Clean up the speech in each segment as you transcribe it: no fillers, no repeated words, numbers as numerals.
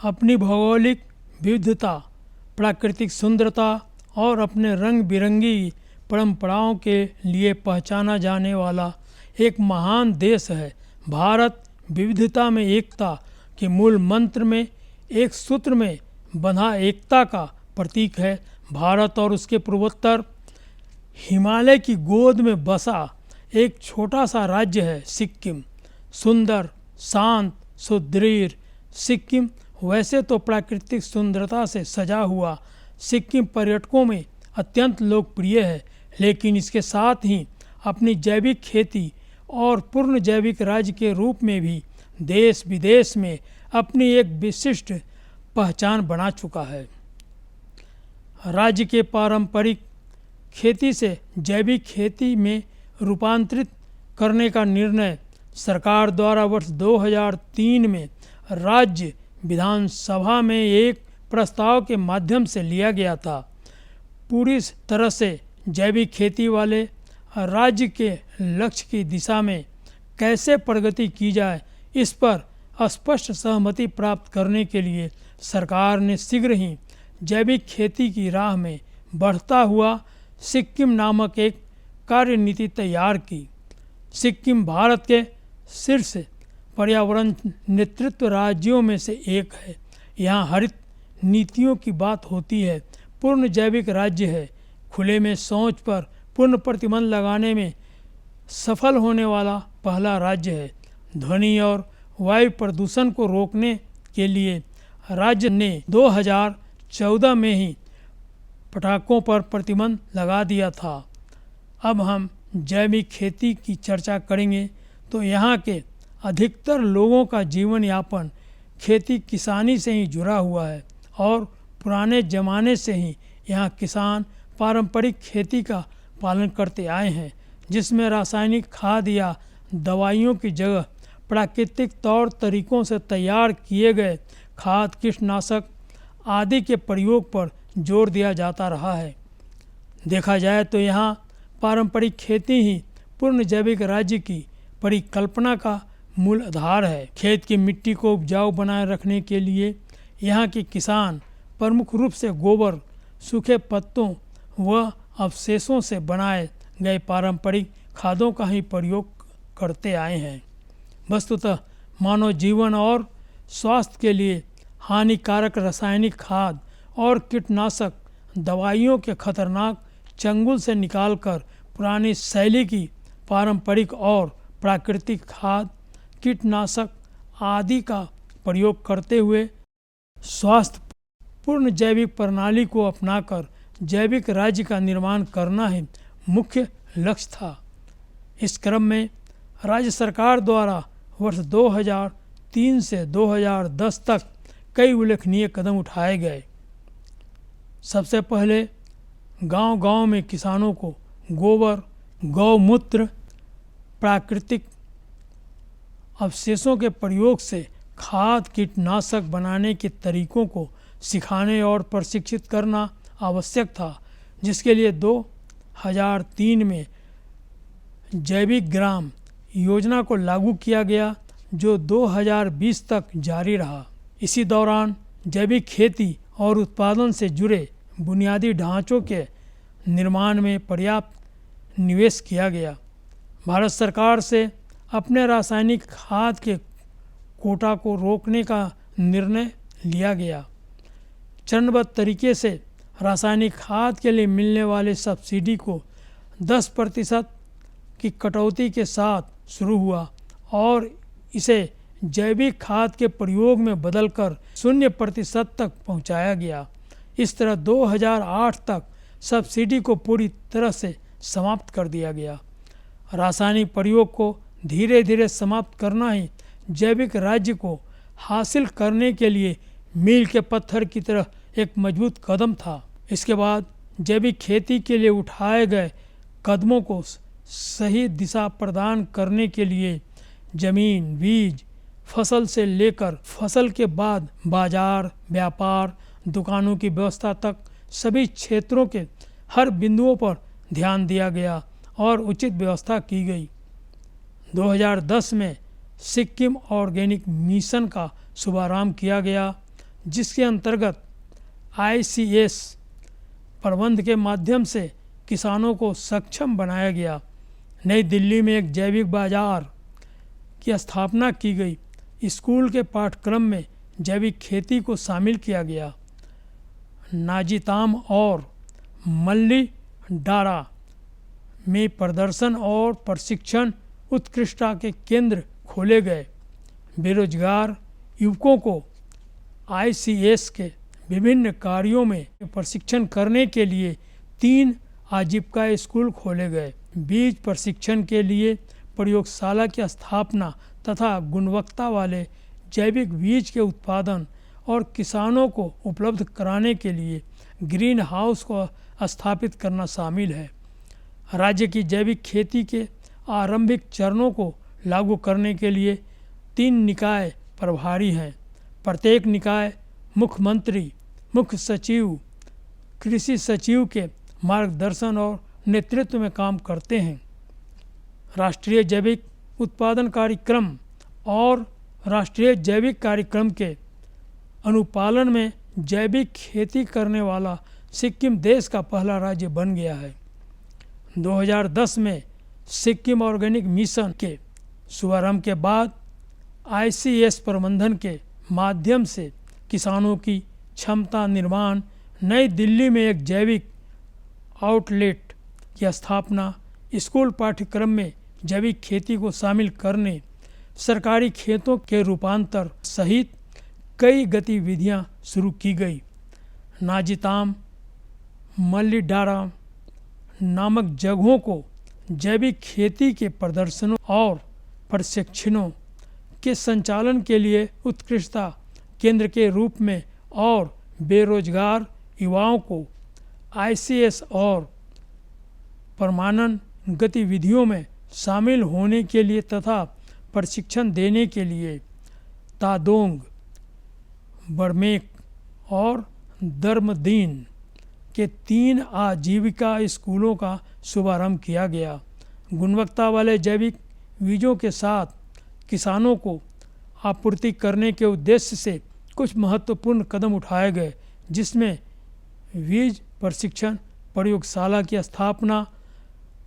अपनी भौगोलिक विविधता, प्राकृतिक सुंदरता और अपने रंग बिरंगी परंपराओं के लिए पहचाना जाने वाला एक महान देश है। भारत विविधता में एकता के मूल मंत्र में एक सूत्र में बंधा एकता का प्रतीक है। भारत और उसके पूर्वोत्तर हिमालय की गोद में बसा एक छोटा सा राज्य है सिक्किम। सुंदर, शांत, सुदृढ़ सिक्किम वैसे तो प्राकृतिक सुंदरता से सजा हुआ सिक्किम पर्यटकों में अत्यंत लोकप्रिय है, लेकिन इसके साथ ही अपनी जैविक खेती और पूर्ण जैविक राज्य के रूप में भी देश विदेश में अपनी एक विशिष्ट पहचान बना चुका है। राज्य के पारंपरिक खेती से जैविक खेती में रूपांतरित करने का निर्णय सरकार द्वारा वर्ष 2003 में राज्य विधानसभा में एक प्रस्ताव के माध्यम से लिया गया था। पूरी तरह से जैविक खेती वाले राज्य के लक्ष्य की दिशा में कैसे प्रगति की जाए, इस पर स्पष्ट सहमति प्राप्त करने के लिए सरकार ने शीघ्र ही जैविक खेती की राह में बढ़ता हुआ सिक्किम नामक एक कार्यनीति तैयार की। सिक्किम भारत के शीर्ष पर्यावरण नेतृत्व राज्यों में से एक है। यहाँ हरित नीतियों की बात होती है। पूर्ण जैविक राज्य है। खुले में शौच पर पूर्ण प्रतिबंध लगाने में सफल होने वाला पहला राज्य है। ध्वनि और वायु प्रदूषण को रोकने के लिए राज्य ने 2014 में ही पटाखों पर प्रतिबंध लगा दिया था। अब हम जैविक खेती की चर्चा करेंगे तो यहाँ के अधिकतर लोगों का जीवन यापन खेती किसानी से ही जुड़ा हुआ है और पुराने ज़माने से ही यहाँ किसान पारंपरिक खेती का पालन करते आए हैं, जिसमें रासायनिक खाद या दवाइयों की जगह प्राकृतिक तौर तरीकों से तैयार किए गए खाद, कीटनाशक आदि के प्रयोग पर जोर दिया जाता रहा है। देखा जाए तो यहाँ पारंपरिक खेती ही पूर्ण जैविक राज्य की परिकल्पना का मूल आधार है। खेत की मिट्टी को उपजाऊ बनाए रखने के लिए यहाँ के किसान प्रमुख रूप से गोबर, सूखे पत्तों व अवशेषों से बनाए गए पारंपरिक खादों का ही प्रयोग करते आए हैं। वस्तुतः मानव जीवन और स्वास्थ्य के लिए हानिकारक रासायनिक खाद और कीटनाशक दवाइयों के खतरनाक चंगुल से निकालकर पुरानी शैली की पारंपरिक और प्राकृतिक खाद, कीटनाशक आदि का प्रयोग करते हुए स्वास्थ्य पूर्ण जैविक प्रणाली को अपनाकर जैविक राज्य का निर्माण करना ही मुख्य लक्ष्य था। इस क्रम में राज्य सरकार द्वारा वर्ष 2003 से 2010 तक कई उल्लेखनीय कदम उठाए गए। सबसे पहले गांव-गांव में किसानों को गोबर, गौमूत्र, प्राकृतिक अवशेषों के प्रयोग से खाद, कीटनाशक बनाने के तरीकों को सिखाने और प्रशिक्षित करना आवश्यक था, जिसके लिए 2003 में जैविक ग्राम योजना को लागू किया गया, जो 2020 तक जारी रहा। इसी दौरान जैविक खेती और उत्पादन से जुड़े बुनियादी ढांचों के निर्माण में पर्याप्त निवेश किया गया। भारत सरकार से अपने रासायनिक खाद के कोटा को रोकने का निर्णय लिया गया। चरणबद्ध तरीके से रासायनिक खाद के लिए मिलने वाले सब्सिडी को 10% की कटौती के साथ शुरू हुआ और इसे जैविक खाद के प्रयोग में बदलकर 0% तक पहुंचाया गया। इस तरह 2008 तक सब्सिडी को पूरी तरह से समाप्त कर दिया गया। रासायनिक प्रयोग को धीरे धीरे समाप्त करना ही जैविक राज्य को हासिल करने के लिए मील के पत्थर की तरह एक मजबूत कदम था। इसके बाद जैविक खेती के लिए उठाए गए कदमों को सही दिशा प्रदान करने के लिए जमीन, बीज, फसल से लेकर फसल के बाद बाजार, व्यापार, दुकानों की व्यवस्था तक सभी क्षेत्रों के हर बिंदुओं पर ध्यान दिया गया और उचित व्यवस्था की गई। 2010 में सिक्किम ऑर्गेनिक मिशन का शुभारंभ किया गया, जिसके अंतर्गत ICS प्रबंध के माध्यम से किसानों को सक्षम बनाया गया। नई दिल्ली में एक जैविक बाजार की स्थापना की गई। स्कूल के पाठ्यक्रम में जैविक खेती को शामिल किया गया। नाजिताम और मल्ली डारा में प्रदर्शन और प्रशिक्षण उत्कृष्टता के केंद्र खोले गए। बेरोजगार युवकों को ICS के विभिन्न कार्यों में प्रशिक्षण करने के लिए 3 आजीविका स्कूल खोले गए। बीज प्रशिक्षण के लिए प्रयोगशाला की स्थापना तथा गुणवत्ता वाले जैविक बीज के उत्पादन और किसानों को उपलब्ध कराने के लिए ग्रीन हाउस को स्थापित करना शामिल है। राज्य की जैविक खेती के आरंभिक चरणों को लागू करने के लिए 3 निकाय प्रभारी हैं। प्रत्येक निकाय मुख्यमंत्री, मुख्य सचिव, कृषि सचिव के मार्गदर्शन और नेतृत्व में काम करते हैं। राष्ट्रीय जैविक उत्पादन कार्यक्रम और राष्ट्रीय जैविक कार्यक्रम के अनुपालन में जैविक खेती करने वाला सिक्किम देश का पहला राज्य बन गया है। 2010 में सिक्किम ऑर्गेनिक मिशन के शुभारंभ के बाद ICS प्रबंधन के माध्यम से किसानों की क्षमता निर्माण, नई दिल्ली में एक जैविक आउटलेट की स्थापना, स्कूल पाठ्यक्रम में जैविक खेती को शामिल करने, सरकारी खेतों के रूपांतर सहित कई गतिविधियां शुरू की गई। नाजिताम, मल्लीडारा नामक जगहों को जैविक खेती के प्रदर्शनों और प्रशिक्षणों के संचालन के लिए उत्कृष्टता केंद्र के रूप में और बेरोजगार युवाओं को ICS और प्रमाणन गतिविधियों में शामिल होने के लिए तथा प्रशिक्षण देने के लिए तादोंग, बर्मेक और दर्मदीन के 3 आजीविका स्कूलों का शुभारंभ किया गया। गुणवत्ता वाले जैविक बीजों के साथ किसानों को आपूर्ति करने के उद्देश्य से कुछ महत्वपूर्ण कदम उठाए गए, जिसमें बीज प्रशिक्षण प्रयोगशाला की स्थापना,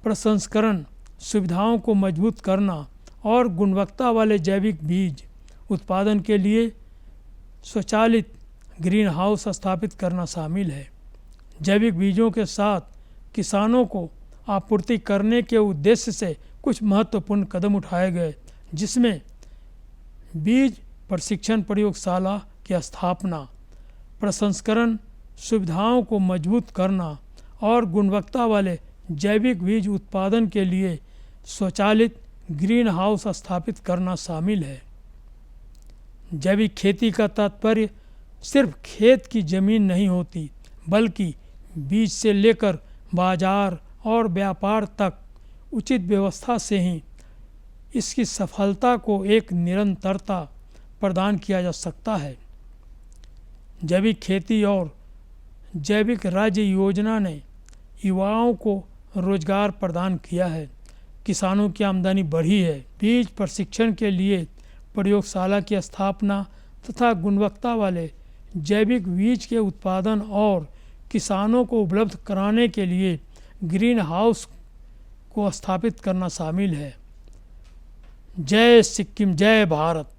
प्रसंस्करण सुविधाओं को मजबूत करना और गुणवत्ता वाले जैविक बीज उत्पादन के लिए स्वचालित ग्रीन हाउस स्थापित करना शामिल है। जैविक बीजों के साथ किसानों को आपूर्ति करने के उद्देश्य से कुछ महत्वपूर्ण कदम उठाए गए, जिसमें बीज प्रशिक्षण प्रयोगशाला की स्थापना, प्रसंस्करण सुविधाओं को मजबूत करना और गुणवत्ता वाले जैविक बीज उत्पादन के लिए स्वचालित ग्रीन हाउस स्थापित करना शामिल है। जैविक खेती का तात्पर्य सिर्फ खेत की जमीन नहीं होती, बल्कि बीज से लेकर बाजार और व्यापार तक उचित व्यवस्था से ही इसकी सफलता को एक निरंतरता प्रदान किया जा सकता है। जैविक खेती और जैविक राज्य योजना ने युवाओं को रोजगार प्रदान किया है, किसानों की आमदनी बढ़ी है। बीज प्रशिक्षण के लिए प्रयोगशाला की स्थापना तथा गुणवत्ता वाले जैविक बीज के उत्पादन और किसानों को उपलब्ध कराने के लिए ग्रीन हाउस को स्थापित करना शामिल है। जय सिक्किम, जय भारत।